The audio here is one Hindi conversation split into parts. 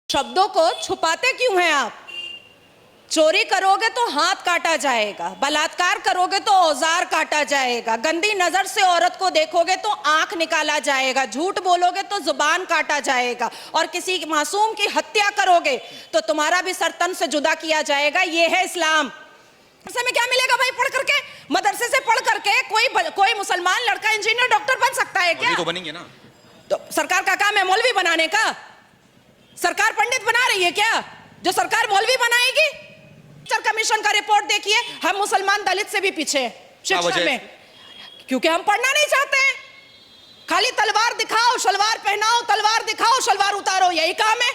शब्दों को छुपाते क्यों हैं आप? चोरी करोगे तो हाथ काटा जाएगा, बलात्कार करोगे तो औजार काटा जाएगा, गंदी नजर से औरत को देखोगे तो आंख निकाला जाएगा, झूठ बोलोगे तो जुबान काटा जाएगा, और किसी मासूम की हत्या करोगे तो तुम्हारा भी सर तन से जुदा किया जाएगा। ये है इस्लाम। मदरसे में क्या मिलेगा भाई पढ़ करके? मदरसे से पढ़ करके कोई मुसलमान लड़का इंजीनियर डॉक्टर बन सकता है क्या? तो बनेंगे ना। तो सरकार का काम है मौलवी बनाने का? सरकार पंडित बना रही है क्या जो सरकार मौलवी बनाएगी? कमीशन का रिपोर्ट देखिए, हम मुसलमान दलित से भी पीछे शिक्षा में, क्योंकि हम पढ़ना नहीं चाहते हैं। खाली तलवार दिखाओ, शलवार पहनाओ, तलवार दिखाओ, शलवार उतारो, यही काम है।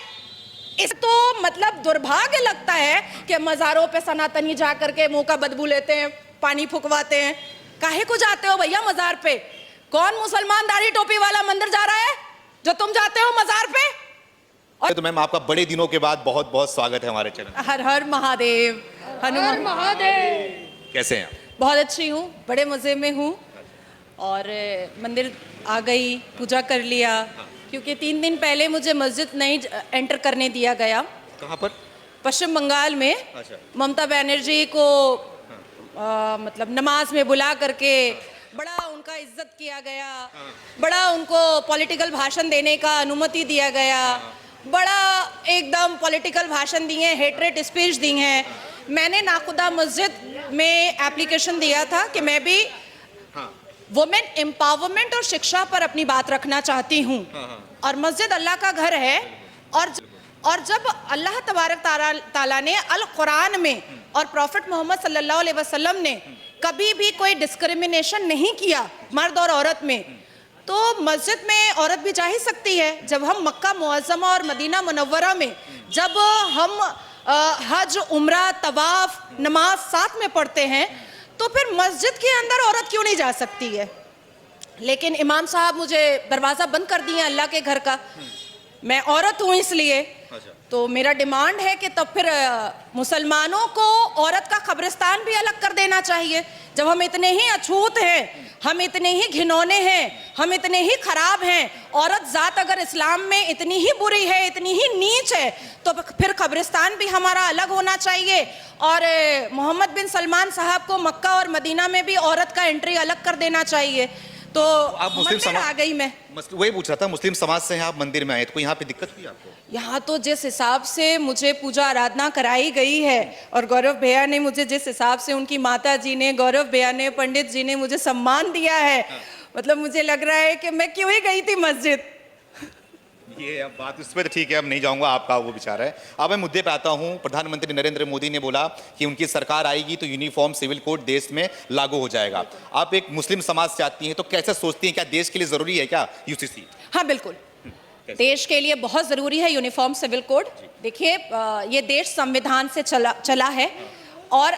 इस तो मतलब दुर्भाग्य लगता है कि मजारों पे सनातनी जा करके मुंह का बदबू लेते हैं, पानी फुकवाते हैं। काहे को जाते हो भैया मजार पे? कौन मुसलमान दाढ़ी टोपी वाला मंदिर जा रहा है जो तुम जाते हो मजार पे? तो मैम आपका बड़े दिनों के बाद बहुत बहुत स्वागत है हमारे चैनल। हर हर महादेव, हनुमान महादेव। कैसे हैं? बहुत अच्छी हूँ, बड़े मजे में हूँ, और मंदिर आ गई, पूजा कर लिया, क्योंकि 3 दिन पहले मुझे मस्जिद नहीं एंटर करने दिया गया। कहाँ पर? पश्चिम बंगाल में। अच्छा। ममता बनर्जी को मतलब नमाज में बुला करके बड़ा उनका इज्जत किया गया, बड़ा उनको पॉलिटिकल भाषण देने का अनुमति दिया गया, बड़ा एकदम पॉलिटिकल भाषण दिए, हेटरेट स्पीच दी हैं। मैंने नाखुदा मस्जिद में एप्लीकेशन दिया था कि मैं भी वुमेन एम्पावरमेंट और शिक्षा पर अपनी बात रखना चाहती हूँ, और मस्जिद अल्लाह का घर है, और जब अल्लाह तबारक ताला ने अल कुरान में और प्रॉफिट मोहम्मद सल्लल्लाहु अलैहि वसल्लम ने कभी भी कोई डिस्क्रिमिनेशन नहीं किया मर्द और औरत में, तो मस्जिद में औरत भी जा ही सकती है। जब हम मक्का मुअज़्ज़मा और मदीना मुनव्वरा में जब हम हज, उम्रा, तवाफ, नमाज साथ में पढ़ते हैं, तो फिर मस्जिद के अंदर औरत क्यों नहीं जा सकती है? लेकिन इमाम साहब मुझे दरवाज़ा बंद कर दिए अल्लाह के घर का। मैं औरत हूँ इसलिए। तो मेरा डिमांड है कि तब फिर मुसलमानों को औरत का कब्रिस्तान भी अलग कर देना चाहिए। जब हम इतने ही अछूत हैं, हम इतने ही घिनौने हैं, हम इतने ही खराब हैं, औरत जात अगर इस्लाम में इतनी ही बुरी है, इतनी ही नीच है, तो फिर कब्रिस्तान भी हमारा अलग होना चाहिए। और मोहम्मद बिन सलमान साहब को मक्का और मदीना में भी औरत का एंट्री अलग कर देना चाहिए। तो आप मुस्लिम समाज आ गई। मैं वही पूछ रहा था, मुस्लिम समाज से आप मंदिर में आए, तो यहाँ पे दिक्कत हुई आपको? यहाँ तो जिस हिसाब से मुझे पूजा आराधना कराई गई है, और गौरव भैया ने मुझे जिस हिसाब से, उनकी माता जी ने, गौरव भैया ने, पंडित जी ने मुझे सम्मान दिया है, मतलब मुझे लग रहा है कि मैं क्यों ही गई थी मस्जिद। ये अब बात उस पर ठीक है, अब नहीं जाऊंगा, आपका वो विचार है। अब मैं मुद्दे पे आता हूँ। प्रधानमंत्री नरेंद्र मोदी ने बोला कि उनकी सरकार आएगी तो यूनिफॉर्म सिविल कोड देश में लागू हो जाएगा। आप एक मुस्लिम समाज से आती हैं, तो कैसे सोचती हैं, क्या देश के लिए जरूरी है क्या यूसीसी? हाँ बिल्कुल, देश के लिए बहुत जरूरी है यूनिफॉर्म सिविल कोड। देखिए, ये देश संविधान से चला है, और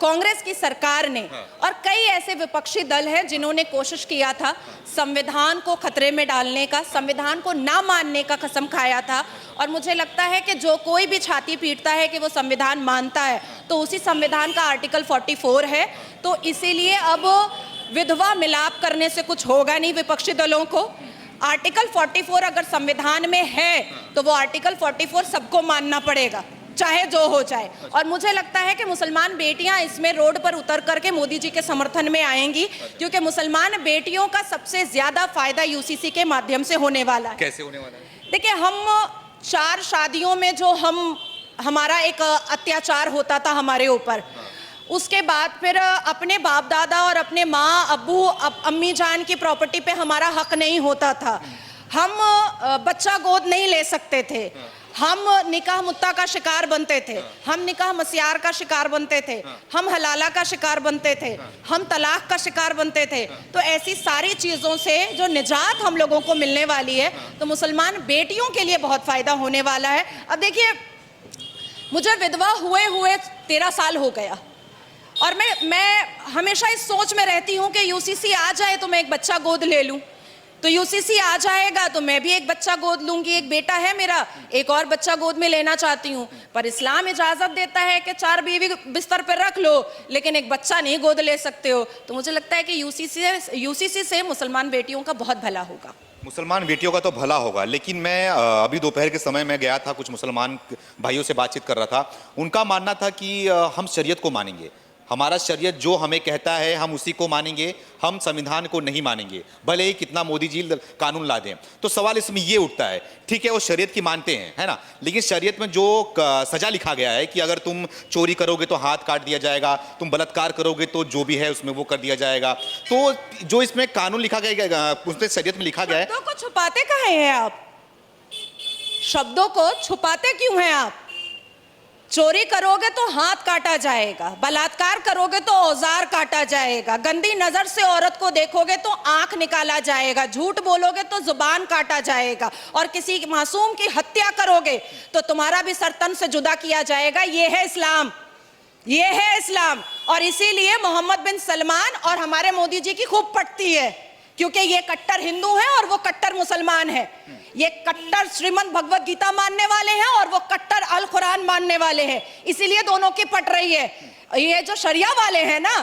कांग्रेस की सरकार ने और कई ऐसे विपक्षी दल हैं जिन्होंने कोशिश किया था संविधान को खतरे में डालने का, संविधान को ना मानने का कसम खाया था। और मुझे लगता है कि जो कोई भी छाती पीटता है कि वो संविधान मानता है, तो उसी संविधान का आर्टिकल 44 है। तो इसीलिए अब विधवा मिलाप करने से कुछ होगा नहीं विपक्षी दलों को। आर्टिकल 44 अगर संविधान में है तो वो आर्टिकल 44 सबको मानना पड़ेगा, चाहे जो हो जाए। और मुझे लगता है कि मुसलमान बेटियां इसमें रोड पर उतर करके मोदी जी के समर्थन में आएंगी, क्योंकि मुसलमान बेटियों का सबसे ज्यादा फायदा यूसीसी के माध्यम से होने वाला है। कैसे होने वाला है? देखिए, हम 4 शादियों में जो हमारा एक अत्याचार होता था हमारे ऊपर, उसके बाद फिर अपने बाप दादा और अपने माँ, अब्बू, अम्मी जान की प्रॉपर्टी पे हमारा हक नहीं होता था। हम बच्चा गोद नहीं ले सकते थे, हम निकाह मुत्ता का शिकार बनते थे, हम निकाह मसियार का शिकार बनते थे, हम हलाला का शिकार बनते थे, हम तलाक का शिकार बनते थे। तो ऐसी सारी चीज़ों से जो निजात हम लोगों को मिलने वाली है, तो मुसलमान बेटियों के लिए बहुत फ़ायदा होने वाला है। अब देखिए, मुझे विधवा हुए 13 साल हो गया, और मैं हमेशा इस सोच में रहती हूँ कि यूसीसी आ जाए तो मैं एक बच्चा गोद ले लूँ, तो यूसीसी आ जाएगा तो मैं भी एक बच्चा गोद लूंगी। एक बेटा है मेरा, एक और बच्चा गोद में लेना चाहती हूँ, पर इस्लाम इजाज़त देता है कि 4 बीवी बिस्तर पर रख लो, लेकिन एक बच्चा नहीं गोद ले सकते हो। तो मुझे लगता है कि यूसीसी से मुसलमान बेटियों का बहुत भला होगा। मुसलमान बेटियों का तो भला होगा, लेकिन मैं अभी दोपहर के समय में गया था, कुछ मुसलमान भाइयों से बातचीत कर रहा था। उनका मानना था कि हम शरीयत को मानेंगे, हमारा शरीयत जो हमें कहता है हम उसी को मानेंगे, हम संविधान को नहीं मानेंगे, भले ही कितना मोदी जी कानून ला दें। तो सवाल इसमें ये उठता है, ठीक है वो शरीयत की मानते हैं, है ना, लेकिन शरीयत में जो सजा लिखा गया है कि अगर तुम चोरी करोगे तो हाथ काट दिया जाएगा, तुम बलात्कार करोगे तो जो भी है उसमें वो कर दिया जाएगा। तो जो इसमें कानून लिखा गया, उसमें शरीयत में लिखा गया है। शब्दों को छुपाते कहाँ हैं आप? शब्दों को छुपाते क्यों हैं आप? चोरी करोगे तो हाथ काटा जाएगा, बलात्कार करोगे तो औजार काटा जाएगा, गंदी नजर से औरत को देखोगे तो आंख निकाला जाएगा, झूठ बोलोगे तो जुबान काटा जाएगा, और किसी मासूम की हत्या करोगे तो तुम्हारा भी सर तन से जुदा किया जाएगा। ये है इस्लाम, ये है इस्लाम। और इसीलिए मोहम्मद बिन सलमान और हमारे मोदी जी की खूब पटती है, क्योंकि ये कट्टर हिंदू हैं और वो कट्टर मुसलमान हैं। ये कट्टर श्रीमद् भगवत गीता मानने वाले हैं और वो कट्टर अल कुरान मानने वाले हैं, इसीलिए दोनों की पट रही है। ये जो शरिया वाले हैं ना,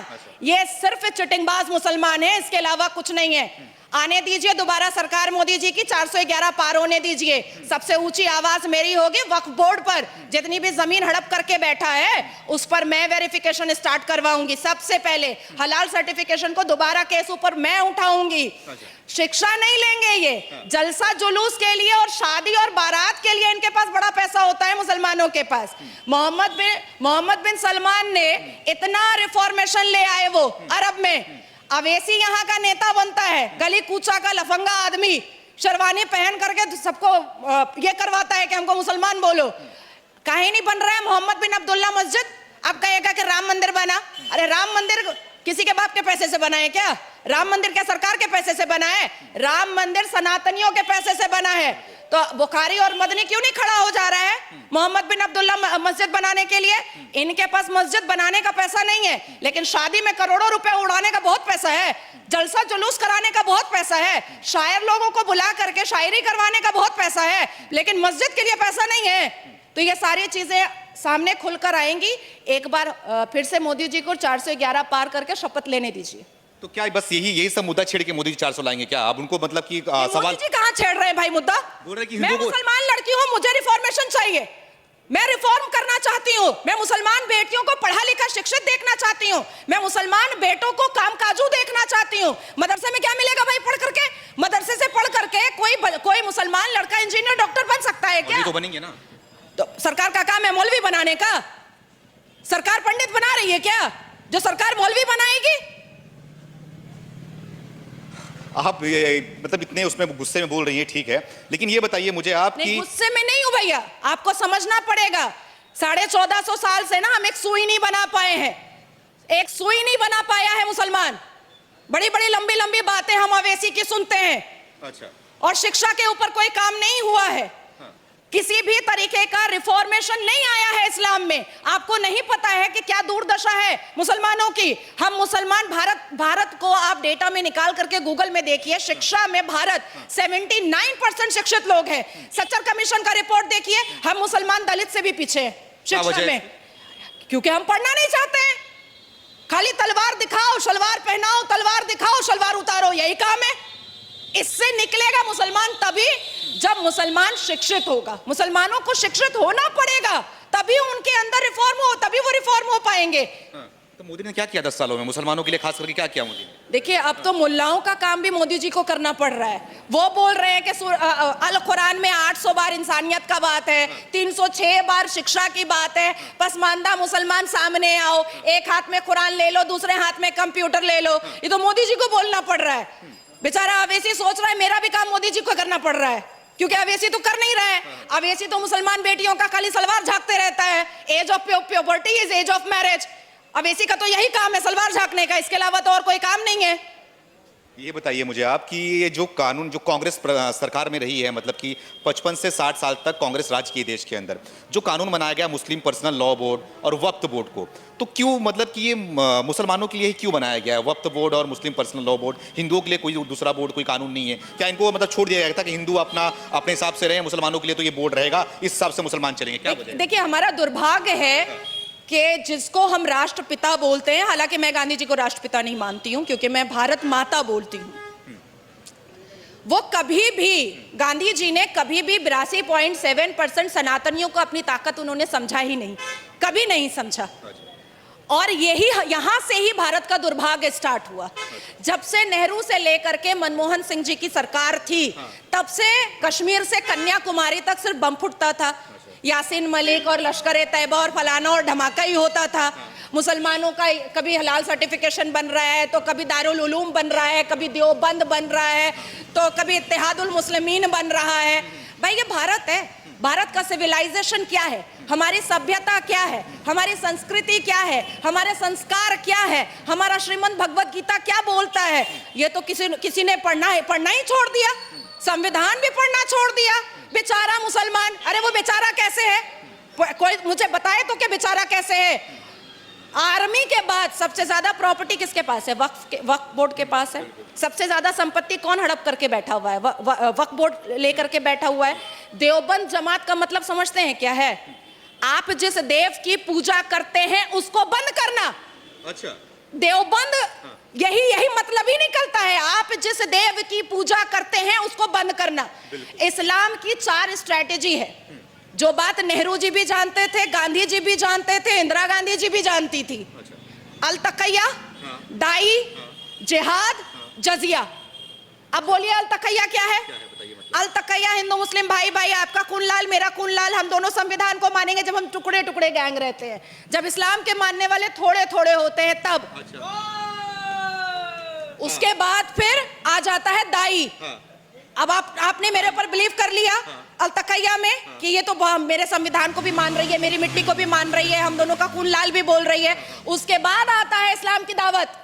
ये सिर्फ चिटिंगबाज मुसलमान है, इसके अलावा कुछ नहीं है। आने दीजिए दोबारा सरकार मोदी जी की, 411 पार होने दीजिए। सबसे ऊंची आवाज मेरी होगी वक्फ बोर्ड पर, जितनी भी जमीन हड़प करके बैठा है उस पर मैं वेरिफिकेशन स्टार्ट करवाऊंगी। सबसे पहले हलाल सर्टिफिकेशन को दोबारा केस ऊपर मैं उठाऊंगी। शिक्षा नहीं लेंगे ये, जलसा जुलूस के लिए और शादी और बारात के लिए इनके पास बड़ा पैसा होता है मुसलमानों के पास। मोहम्मद बिन सलमान ने इतना रिफॉर्मेशन ले आए वो अरब में। अवैसी यहाँ का नेता बनता है, गली कूचा का लफंगा आदमी, शेरवानी पहन करके सबको ये करवाता है कि हमको मुसलमान बोलो। काहे नहीं बन रहा है मोहम्मद बिन अब्दुल्ला मस्जिद? अब कहेगा कि राम मंदिर बना। अरे राम मंदिर किसी के बाप के पैसे से बना है क्या? राम मंदिर क्या सरकार के पैसे से बना है? राम मंदिर सनातनियों के पैसे से बना है। तो बुखारी और मदनी क्यों नहीं खड़ा हो जा रहा है मोहम्मद बिन अब्दुल्ला मस्जिद बनाने के लिए? इनके पास मस्जिद बनाने का पैसा नहीं है, लेकिन शादी में करोड़ों रुपए उड़ाने का बहुत पैसा है, जलसा जुलूस कराने का बहुत पैसा है, शायर लोगों को बुला करके शायरी करवाने का बहुत पैसा है, लेकिन मस्जिद के लिए पैसा नहीं है। तो ये सारी चीजें सामने खुलकर आएंगी। एक बार फिर से मोदी जी को 411 पार करके शपथ लेने दीजिए। तो क्या बस यही सब मुद्दा छेड़ के मोदी जी 400 लाएंगे क्या? अब उनको मतलब कि सवाल मोदी जी कहाँ छेड़ रहे हैं भाई मुद्दा? बोल रहे कि मैं मुसलमान लड़की हूँ, मुझे रिफॉर्मेशन चाहिए, मैं रिफॉर्म करना चाहती हूँ, मैं मुसलमान बेटियों को पढ़ा लिखा शिक्षित देखना चाहती हूँ, मैं मुसलमान बेटों को कामकाजू देखना चाहती हूँ। मदरसे में क्या मिलेगा भाई पढ़ करके? मदरसे से पढ़ करके कोई मुसलमान लड़का इंजीनियर डॉक्टर बन सकता है क्या? तो बनेंगे ना। तो सरकार का काम है मौलवी बनाने का? सरकार पंडित बना रही है क्या जो सरकार मौलवी बनाएगी? आप मतलब इतने उसमें गुस्से में बोल रही हैं, ठीक है, लेकिन ये बताइए मुझे आप कि गुस्से में नहीं हूं भैया, आपको समझना पड़ेगा। 1450 साल से ना हम एक सुई नहीं बना पाए हैं, एक सुई नहीं बना पाया है मुसलमान। बड़ी बड़ी लंबी लंबी बातें हम अवैसी की सुनते हैं। अच्छा। और शिक्षा के ऊपर कोई काम नहीं हुआ है, किसी भी तरीके का रिफॉर्मेशन नहीं आया है इस्लाम में। आपको नहीं पता है कि क्या दुर्दशा है मुसलमानों की। हम मुसलमान भारत को आप डेटा में निकाल करके गूगल में देखिए, शिक्षा में भारत 79% शिक्षित लोग हैं। सच्चर कमीशन का रिपोर्ट देखिए, हम मुसलमान दलित से भी पीछे हैं शिक्षा में, क्योंकि हम पढ़ना नहीं चाहते हैं। खाली तलवार दिखाओ शलवार पहनाओ, तलवार दिखाओ शलवार उतारो, यही काम है। इससे निकलेगा मुसलमान तभी जब मुसलमान शिक्षित होगा। मुसलमानों को शिक्षित होना पड़ेगा, तभी उनके अंदर रिफॉर्म हो, तभी वो रिफॉर्म हो पाएंगे। तो मोदी ने क्या किया 10 सालों में मुसलमानों के लिए, खास करके क्या किया मोदी ने? देखिए, अब तो मुल्लाओं का काम भी मोदी जी को करना पड़ रहा है। वो बोल रहे हैं कि अल कुरान में 800 बार इंसानियत का बात है, 306 बार शिक्षा की बात है। पसमानदा मुसलमान सामने आओ, एक हाथ में कुरान ले लो, दूसरे हाथ में कंप्यूटर ले लो। ये तो मोदी जी को बोलना पड़ रहा है। बेचारा अवैसी सोच रहा है मेरा भी काम मोदी जी को करना पड़ रहा है, क्योंकि अवैसी तो कर नहीं रहा है। अवैसी तो मुसलमान बेटियों का खाली सलवार झांकते रहता है। Age of puberty is age of marriage. Owaisi का तो यही काम है, सलवार झांकने का, इसके अलावा तो और कोई काम नहीं है। ये बताइए मुझे आप कि ये जो कानून जो कांग्रेस सरकार में रही है, मतलब कि 55 से 60 साल तक कांग्रेस राज की देश के अंदर, जो कानून बनाया गया मुस्लिम पर्सनल लॉ बोर्ड और वक्फ बोर्ड को, तो क्यों मतलब कि ये मुसलमानों के लिए ही क्यों बनाया गया है वक्फ बोर्ड और मुस्लिम पर्सनल लॉ बोर्ड? हिंदुओं के लिए कोई दूसरा बोर्ड, कोई कानून नहीं है क्या? इनको मतलब छोड़ दिया गया था कि हिंदू अपने हिसाब से रहे, मुसलमानों के लिए तो ये बोर्ड रहेगा, इस हिसाब से मुसलमान चलेंगे? क्या वजह है? देखिए, हमारा दुर्भाग्य है कि जिसको हम राष्ट्रपिता बोलते हैं, हालांकि मैं गांधी जी को राष्ट्रपिता नहीं मानती हूं, क्योंकि मैं भारत माता बोलती हूं। वो कभी भी, गांधी जी ने कभी भी 82.7% सनातनियों को अपनी ताकत उन्होंने समझा ही नहीं, कभी नहीं समझा। और यही यहाँ से ही भारत का दुर्भाग्य स्टार्ट हुआ। जब से नेहरू से लेकर के मनमोहन सिंह जी की सरकार थी, तब से कश्मीर से कन्याकुमारी तक सिर्फ बम फुटता था, यासीन मलिक और लश्कर ए तैयबा और फलाना और धमाका ही होता था। मुसलमानों का कभी हलाल सर्टिफिकेशन बन रहा है, तो कभी दारुल उलूम बन रहा है, कभी देवबंद बन रहा है, तो कभी इत्तेहादुल मुस्लिमीन बन रहा है। भाई ये भारत है, भारत का सिविलाइजेशन क्या है, हमारी सभ्यता क्या है, हमारी संस्कृति क्या है, हमारे संस्कार क्या है, हमारा श्रीमद् भगवत गीता क्या बोलता है, ये तो किसी ने पढ़ना ही छोड़ दिया, संविधान भी पढ़ना छोड़ दिया। बेचारा मुसलमान, अरे वो बेचारा कैसे है, कोई मुझे बताए तो कि बेचारा कैसे है। आर्मी के बाद सबसे ज्यादा प्रॉपर्टी किसके पास है? वक्फ बोर्ड के पास है। सबसे ज्यादा संपत्ति कौन हड़प करके बैठा हुआ है? वक्फ बोर्ड लेकर के बैठा हुआ है। देवबंद जमात का मतलब समझते हैं क्या है? आप जिस देव की पूजा करते हैं उसको बंद करना। अच्छा, देवबंद यही मतलब ही निकलता है, आप जिस देव की पूजा करते हैं उसको बंद करना। इस्लाम की 4 स्ट्रैटेजी है, जो बात नेहरू जी भी जानते थे, गांधी जी भी जानते थे, इंदिरा गांधी जी भी जानती थी। अल तकैया, दाई, जिहाद, जजिया। अब बोलिए अल तकैया क्या है? अल तकैया, हिंदू मुस्लिम भाई भाई, आपका खून लाल मेरा खून लाल, हम दोनों संविधान को मानेंगे जब हम टुकड़े टुकड़े गैंग रहते हैं। जब इस्लाम के मानने वाले थोड़े थोड़े होते हैं तब। उसके बाद फिर आ जाता है दाई। अब आपने मेरे ऊपर बिलीव कर लिया अल तकैया में कि ये तो मेरे संविधान को भी मान रही है, मेरी मिट्टी को भी मान रही है, हम दोनों का खून लाल भी बोल रही है। उसके बाद आता है इस्लाम की दावत।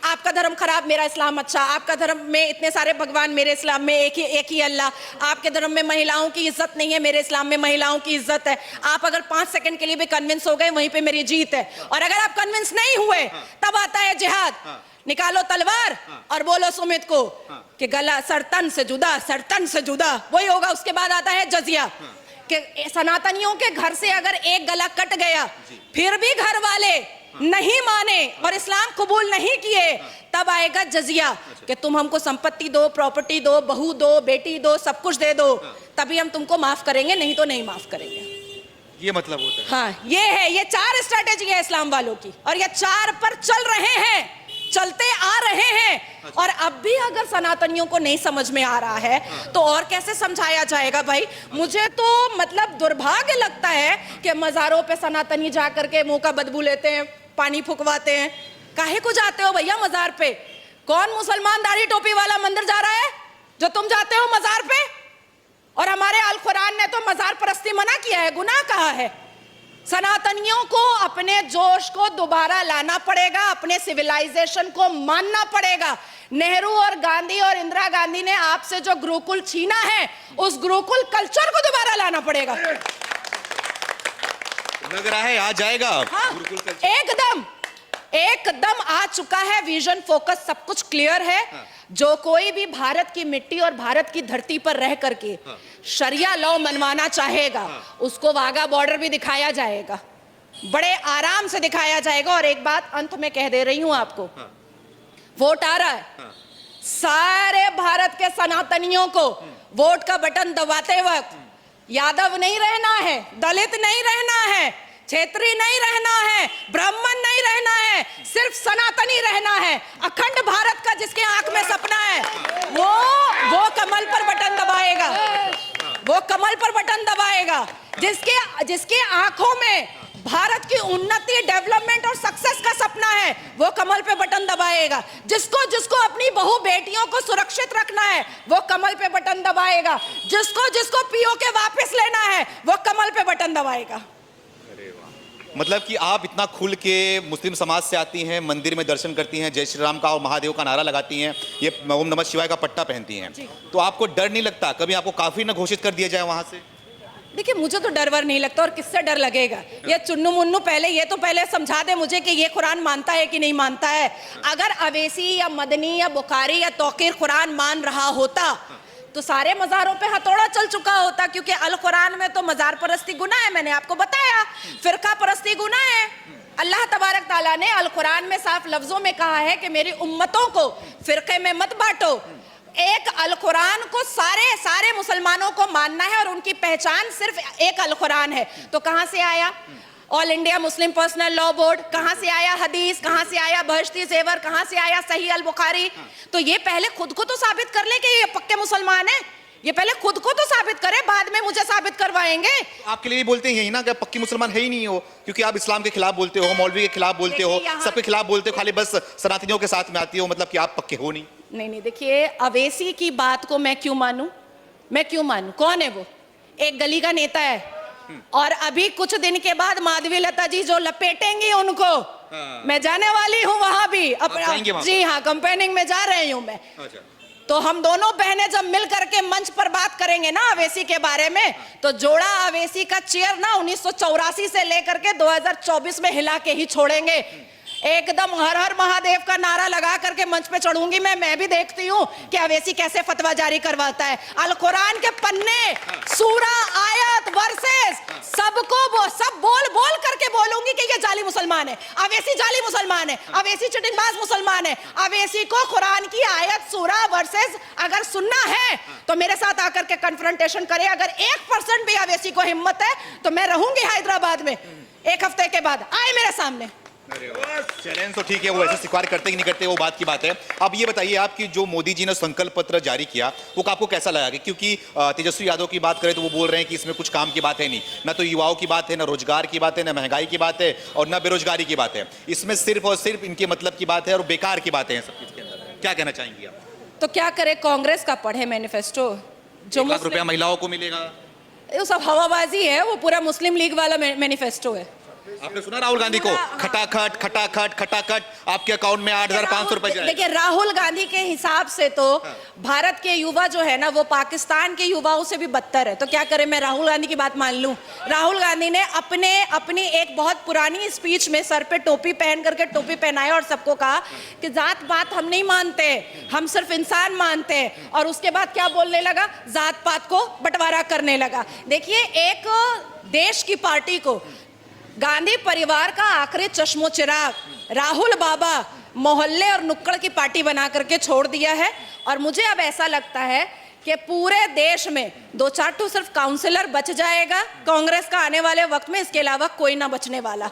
आपका धर्म खराब, मेरा इस्लाम अच्छा। आपका धर्म में इतने सारे भगवान, मेरे इस्लाम में एक ही अल्लाह। आपके धर्म में महिलाओं की इज्जत नहीं है, मेरे इस्लाम में महिलाओं की इज्जत है। आप अगर 5 सेकंड के लिए भी कन्विंस हो गए, वहीं पे मेरी जीत है। और अगर आप कन्विंस नहीं हुए, तब आता है जिहाद। निकालो तलवार और बोलो सुमित को कि गला सरतन से जुदा, सरतन से जुदा, वही होगा। उसके बाद आता है जजिया, कि सनातनियों के घर से अगर एक गला कट गया, फिर भी घर वाले नहीं माने और इस्लाम कबूल नहीं किए, तब आएगा जजिया कि तुम हमको संपत्ति दो, प्रॉपर्टी दो, बहू दो, बेटी दो, सब कुछ दे दो, तभी हम तुमको माफ करेंगे, नहीं तो नहीं माफ करेंगे। ये मतलब होता है। हाँ, ये है, ये 4 स्ट्रैटेजी है इस्लाम वालों की, और ये 4 पर चल रहे हैं, चलते आ रहे हैं। और अब भी अगर सनातनियों को नहीं समझ में आ रहा है तो और कैसे समझाया जाएगा भाई? मुझे तो मतलब दुर्भाग्य लगता है कि मजारों पे सनातनी जा करके मुंह का बदबू लेते हैं, पानी फुकवाते हैं। काहे को जाते हो भैया मजार पे? कौन मुसलमान दाढ़ी टोपी वाला मंदिर जा रहा है जो तुम जाते हो मजार पे? और हमारे अल कुरान ने तो मजार परस्ती मना किया है, गुनाह कहा है। सनातनियों को अपने जोश को दोबारा लाना पड़ेगा, अपने सिविलाइजेशन को मानना पड़ेगा। नेहरू और गांधी और इंदिरा गांधी ने आपसे जो गुरुकुल छीना है, उस गुरुकुल कल्चर को दोबारा लाना पड़ेगा। लग रहा है आ जाएगा। हाँ, एकदम आ चुका है। विजन, फोकस, सब कुछ क्लियर है। हाँ। जो कोई भी भारत की मिट्टी और भारत की धरती पर रह करके शरिया लॉ मनवाना चाहेगा, उसको वाघा बॉर्डर भी दिखाया जाएगा, बड़े आराम से दिखाया जाएगा। और एक बात अंत में कह दे रही हूं आपको, वोट आ रहा है, सारे भारत के सनातनियों को वोट का बटन दबाते वक्त यादव नहीं रहना है, दलित नहीं रहना है, क्षेत्रीय नहीं रहना है, ब्राह्मण नहीं रहना है, सिर्फ सनातनी रहना है। अखंड भारत का जिसके आंख में सपना है, वो कमल पर बटन दबाएगा, वो कमल पर बटन दबाएगा। जिसके आंखों में भारत की उन्नति, डेवलपमेंट और सक्सेस का सपना है, वो कमल पे बटन दबाएगा। जिसको अपनी बहू बेटियों को सुरक्षित रखना है, वो कमल पे बटन दबाएगा। जिसको पीओके वापस लेना है, वो कमल पे बटन दबाएगा। मतलब कि आप इतना खुल के मुस्लिम समाज से आती हैं, मंदिर में दर्शन करती हैं, जय श्री राम का और महादेव का नारा लगाती हैं, ये ओम नमः शिवाय का पट्टा पहनती हैं, तो आपको डर नहीं लगता कभी आपको काफिर न घोषित कर दिया जाए वहां से? देखिए, मुझे तो डर वर नहीं लगता, और किससे डर लगेगा? ये चुन्नू मुन्नू पहले समझा दे मुझे कि ये कुरान मानता है कि नहीं मानता है। अगर अवैसी या मदनी या बुखारी या तौकीर कुरान मान रहा होता तो सारे मज़ारों पे हथौड़ा चल चुका होता, क्योंकि अल कुरान में तो मज़ार परस्ती गुनाह है, मैंने आपको बताया, फिरका परस्ती गुनाह है। अल्लाह तबारक ताला ने अल कुरान में साफ लफ्जों में कहा है कि मेरी उम्मतों को फिरके में मत बांटो, एक अल कुरान को सारे सारे मुसलमानों को मानना है और उनकी पहचान सिर्फ एक अल कुरान है। तो कहां से आया all India Muslim personal law board, कहां से आया हदीस, कहां से आया बहश्ती ज़ेवर, कहां से आया सही अल बुखारी? तो ये पहले खुद को तो साबित कर ले कि ये पक्के मुसलमान है, ये पहले खुद को तो साबित करे, बाद में मुझे साबित करवाएंगे। आपके लिए बोलते हैं यही ना कि पक्की मुसलमान है ही नहीं हो, क्योंकि आप इस्लाम के खिलाफ बोलते हो, मौलवी के खिलाफ बोलते हो, सबके खिलाफ बोलते हो, खाली बस सनातनियों के साथ में आती हो, मतलब कि आप पक्के हो नहीं। नहीं, देखिए अवैसी की बात को मैं क्यों मानूं? मैं क्यों मानूं? कौन है वो? एक गली का नेता है और अभी कुछ दिन के बाद माधवी लता जी जो लपेटेंगी उनको, मैं जाने वाली हूं वहां भी अपना, जी हाँ, कैंपेनिंग में जा रही हूं मैं। तो हम दोनों बहनें जब मिल करके मंच पर बात करेंगे ना अवैसी के बारे में, तो जोड़ा अवैसी का चेयर ना 1984 से लेकर के 2024 में हिला के ही छोड़ेंगे। एकदम हर हर महादेव का नारा लगा करके मंच पे चढ़ूंगी मैं भी देखती हूँ कि अवैसी कैसे फतवा जारी करवाता है। अल कुरान के पन्ने, सूरा, आयत, वर्सेस सबको सब बोल करके बोलूंगी कि ये जाली मुसलमान है, अवैसी जाली मुसलमान है, अवैसी चिटिंगबाज मुसलमान है। अवैसी को कुरान की आयत, सूरा, वर्सेस अगर सुनना है तो मेरे साथ आकर के कन्फ्रंटेशन करे। अगर 1% भी अवैसी को हिम्मत है तो मैं रहूंगी हैदराबाद में 1 हफ्ते के बाद, आए मेरे सामने। चैलेंज तो ठीक है, वो ऐसे स्वीकार करते कि नहीं करते वो बात की बात है। अब ये बताइए आप कि जो मोदी जी ने संकल्प पत्र जारी किया वो आपको कैसा लगा? क्योंकि तेजस्वी यादव की बात करें तो वो बोल रहे हैं कि इसमें कुछ काम की बात है नहीं, ना तो युवाओं की बात है, ना रोजगार की बात है, ना महंगाई की बात है और ना बेरोजगारी की बात है। इसमें सिर्फ और सिर्फ इनके मतलब की बात है और बेकार की बातें हैं सब चीज के अंदर। क्या कहना चाहेंगी आप? तो क्या करे, कांग्रेस का पढ़े मैनिफेस्टो, जो 1 लाख रुपया महिलाओं को मिलेगा, वो सब हवाबाजी है, वो पूरा मुस्लिम लीग वाला मैनिफेस्टो है। आपने सुना राहुल गांधी को खटाखट खटाखट खटाखट आपके अकाउंट में 8,500 रुपए जाए। देखिए राहुल गांधी के हिसाब से तो भारत के युवा जो है ना वो पाकिस्तान के युवाओं से भी बदतर है। तो क्या करें, मैं राहुल गांधी की बात मान लूं? राहुल गांधी ने अपनी एक बहुत पुरानी स्पीच में सर पे टोपी पहन करके टोपी पहनाया और सबको कहा कि जात पात हम नहीं मानते, हम सिर्फ इंसान मानते हैं। और उसके बाद क्या बोलने लगा? जात पात को बंटवारा करने लगा। देखिए एक देश की पार्टी को, गांधी परिवार का आखिरी चश्मो चिराग राहुल बाबा मोहल्ले और नुक्कड़ की पार्टी बना करके छोड़ दिया है। और मुझे अब ऐसा लगता है कि पूरे देश में 2-4 सिर्फ काउंसलर बच जाएगा कांग्रेस का आने वाले वक्त में, इसके अलावा कोई ना बचने वाला।